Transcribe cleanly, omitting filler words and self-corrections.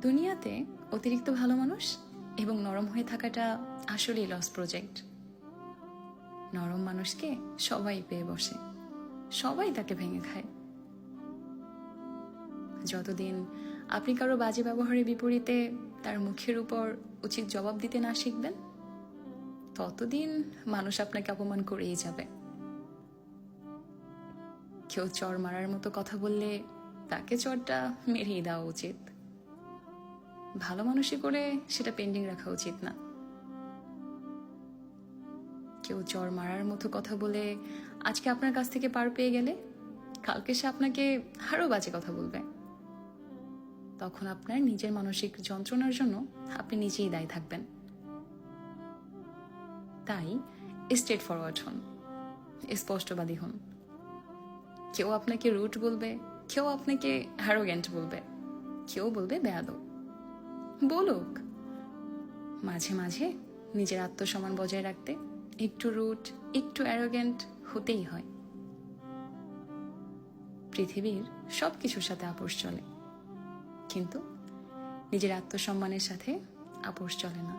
দুনিয়াতে অতিরিক্ত ভালো মানুষ এবং নরম হয়ে থাকাটা আসলেই লস প্রজেক্ট। নরম মানুষকে সবাই পেয়ে বসে, সবাই তাকে ভেঙে খায়। যতদিন আপনি কারো বাজে ব্যবহারের বিপরীতে তার মুখের উপর উচিত জবাব দিতে না শিখবেন, ততদিন মানুষ আপনাকে অপমান করেই যাবে। কেউ চর মারার মতো কথা বললে তাকে চরটা মেরেই দেওয়া উচিত। ভালো মানুষই করে সেটা পেন্ডিং রাখা উচিত না। কেউ চর মারার মতো কথা বলে আজকে আপনার কাছ থেকে পার পেয়ে গেলে কালকে সে আপনাকে আরো বাজে কথা বলবে। তখন আপনার নিজের মানসিক যন্ত্রণার জন্য আপনি নিজেই দায়ী থাকবেন। তাই স্ট্রেট ফরওয়ার্ড হন, স্পষ্টবাদী হন। কেউ আপনাকে রুট বলবে, কেউ আপনাকে অ্যারোগ্যান্ট বলবে, কেউ বলবে বেয়াদব। বলুক, মাঝে মাঝে নিজের আত্মসম্মান বজায় রাখতে একটু রুট, একটু অ্যারোগ্যান্ট হতেই হয়। পৃথিবীর সবকিছুর সাথে আপোষ চলে, কিন্তু নিজের আত্মসম্মানের সাথে আপোষ চলে না।